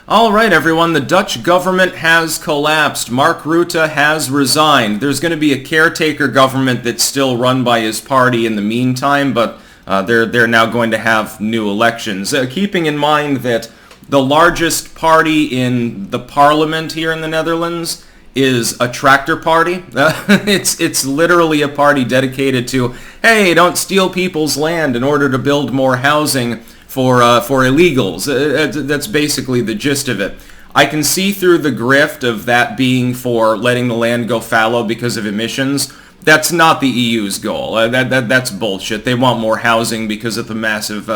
All right, everyone, the Dutch government has collapsed. Markrutte has resigned. There's going to be a caretaker government that's still run by his party in the meantime, but they're now going to have new elections. Keeping in mind that the largest party in the parliament here in the Netherlands is a tractor party. It's literally a party dedicated to, hey, don't steal people's land in order to build more housing for illegals. That's basically the gist of it. I can see through the grift of that being for letting the land go fallow because of emissions. That's not the EU's goal. That's bullshit. They want more housing because of the massive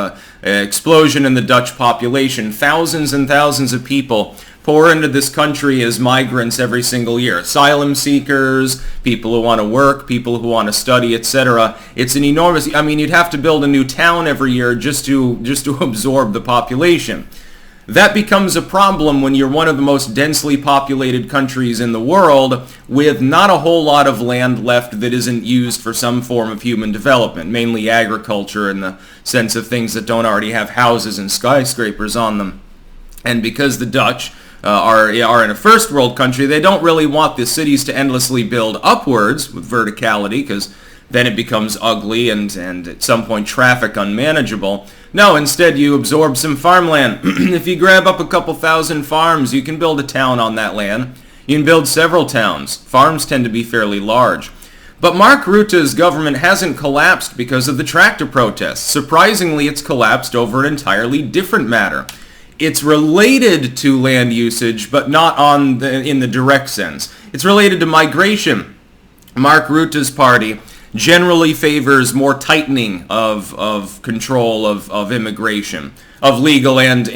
explosion in the Dutch population. Thousands and thousands of people pour into this country as migrants every single year. Asylum seekers, people who want to work, people who want to study, etc. It's an enormous... I mean, you'd have to build a new town every year just to absorb the population. That becomes a problem when you're one of the most densely populated countries in the world with not a whole lot of land left that isn't used for some form of human development, mainly agriculture in the sense of things that don't already have houses and skyscrapers on them. And because the Dutch are in a first world country, they don't really want the cities to endlessly build upwards with verticality, because then it becomes ugly and at some point traffic unmanageable. No, instead you absorb some farmland. If you grab up a couple thousand farms, you can build a town on that land. You can build several towns. Farms tend to be fairly large. But Mark Rutte's government hasn't collapsed because of the tractor protests. Surprisingly, it's collapsed over an entirely different matter. It's related to land usage, but not in the direct sense. It's related to migration. Mark Rutte's party generally favors more tightening of control of immigration, of legal and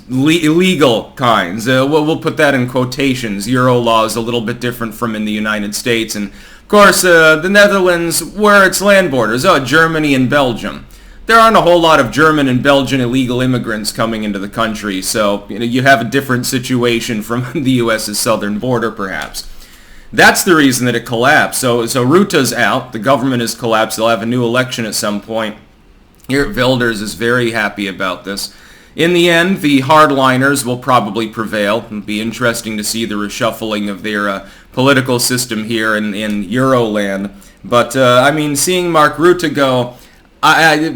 illegal kinds. We'll put that in quotations. Euro law is a little bit different from in the United States, and of course the Netherlands, where its land borders, Germany and Belgium. There aren't a whole lot of German and Belgian illegal immigrants coming into the country, so you have a different situation from the U.S.'s southern border, perhaps. That's the reason that it collapsed. So Rutte's out. The government has collapsed. They'll have a new election at some point. Geert Wilders is very happy about this. In the end, the hardliners will probably prevail. It'll be interesting to see the reshuffling of their political system here in Euroland. But, seeing Mark Rutte go...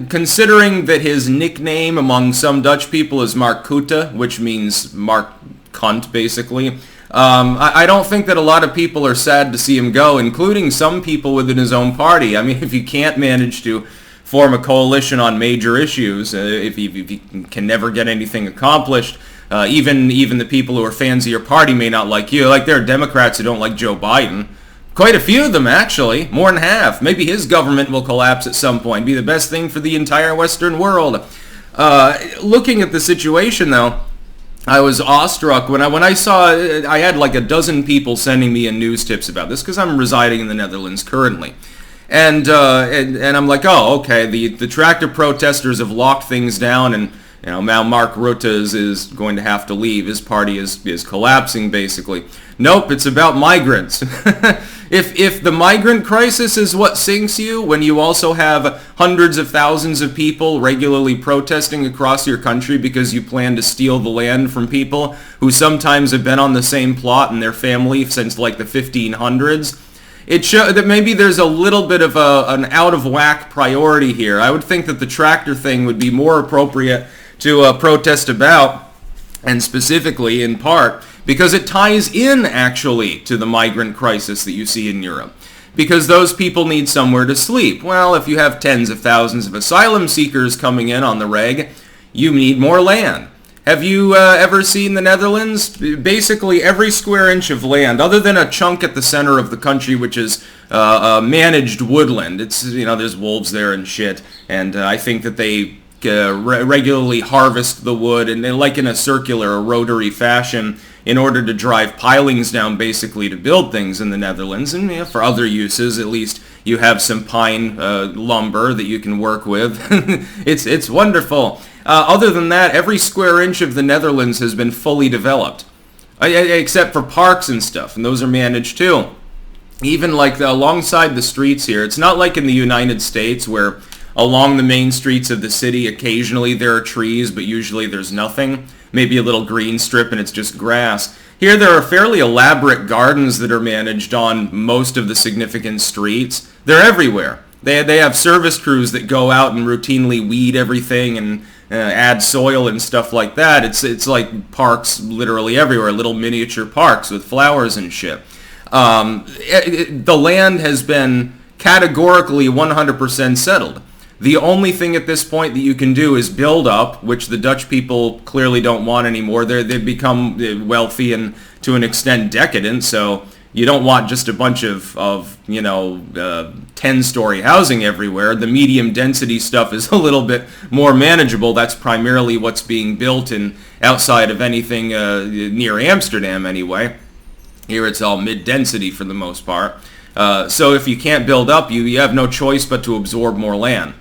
considering that his nickname among some Dutch people is Markrutte, which means Mark Cunt, basically, I don't think that a lot of people are sad to see him go, including some people within his own party. I mean, if you can't manage to form a coalition on major issues, if you can never get anything accomplished, even the people who are fans of your party may not like you. Like, there are Democrats who don't like Joe Biden. Quite a few of them, actually. More than half. Maybe his government will collapse at some point. Be the best thing for the entire Western world. Looking at the situation, though, I was awestruck when I saw... I had like a dozen people sending me in news tips about this, because I'm residing in the Netherlands currently. And I'm like, oh, okay, the tractor protesters have locked things down, and now Mark Rutte is going to have to leave. His party is collapsing, basically. Nope, it's about migrants. If the migrant crisis is what sinks you, when you also have hundreds of thousands of people regularly protesting across your country because you plan to steal the land from people who sometimes have been on the same plot in their family since like the 1500s, it shows that maybe there's a little bit of an out-of-whack priority here. I would think that the tractor thing would be more appropriate to protest about, and specifically, in part, because it ties in, actually, to the migrant crisis that you see in Europe. Because those people need somewhere to sleep. Well, if you have tens of thousands of asylum seekers coming in on the reg, you need more land. Have you ever seen the Netherlands? Basically, every square inch of land, other than a chunk at the center of the country, which is managed woodland. It's, there's wolves there and shit, and I think that they regularly harvest the wood, and like in a circular or rotary fashion, in order to drive pilings down, basically, to build things in the Netherlands. And for other uses, at least you have some pine lumber that you can work with. It's wonderful. Other than that, every square inch of the Netherlands has been fully developed, except for parks and stuff, and those are managed too. Even like alongside the streets here, it's not like in the United States where Along the main streets of the city, occasionally there are trees, but usually there's nothing. Maybe a little green strip and it's just grass. Here there are fairly elaborate gardens that are managed on most of the significant streets. They're everywhere. They have service crews that go out and routinely weed everything and add soil and stuff like that. It's like parks literally everywhere, little miniature parks with flowers and shit. The land has been categorically 100% settled. The only thing at this point that you can do is build up, which the Dutch people clearly don't want anymore. They've become wealthy and to an extent decadent, so you don't want just a bunch of 10-story housing everywhere. The medium density stuff is a little bit more manageable. That's primarily what's being built in outside of anything near Amsterdam anyway. Here it's all mid-density for the most part. So if you can't build up, you have no choice but to absorb more land.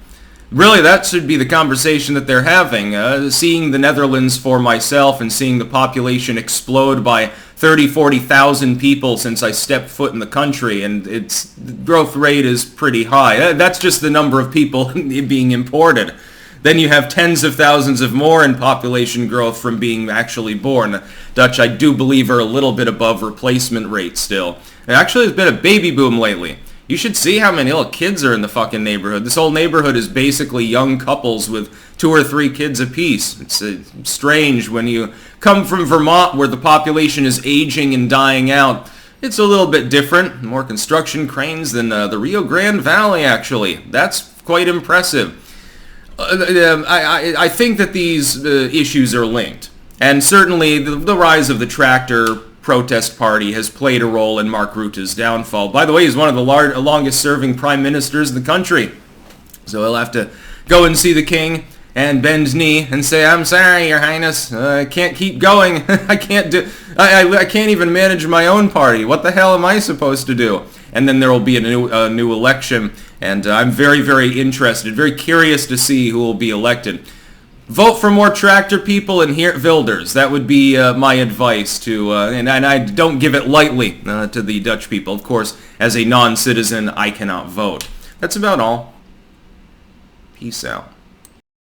Really, that should be the conversation that they're having. Seeing the Netherlands for myself and seeing the population explode by 40,000 people since I stepped foot in the country, and its growth rate is pretty high. That's just the number of people being imported. Then you have tens of thousands of more in population growth from being actually born. The Dutch, I do believe, are a little bit above replacement rate still. There actually has been a baby boom lately. You should see how many little kids are in the fucking neighborhood. This whole neighborhood is basically young couples with 2 or 3 kids apiece. It's strange when you come from Vermont where the population is aging and dying out. It's a little bit different. More construction cranes than the Rio Grande Valley, actually. That's quite impressive. I think that these issues are linked. And certainly the rise of the tractor protest party has played a role in Mark Rutte's downfall. By the way, he's one of the longest-serving prime ministers in the country. So he'll have to go and see the king and bend knee and say, "I'm sorry, Your Highness, I can't keep going. I can't even manage my own party. What the hell am I supposed to do?" And then there will be a new election, and I'm very, very interested, very curious to see who will be elected. Vote for more tractor people and Geert Wilders. That would be my advice to, and I don't give it lightly to the Dutch people. Of course, as a non-citizen, I cannot vote. That's about all. Peace out.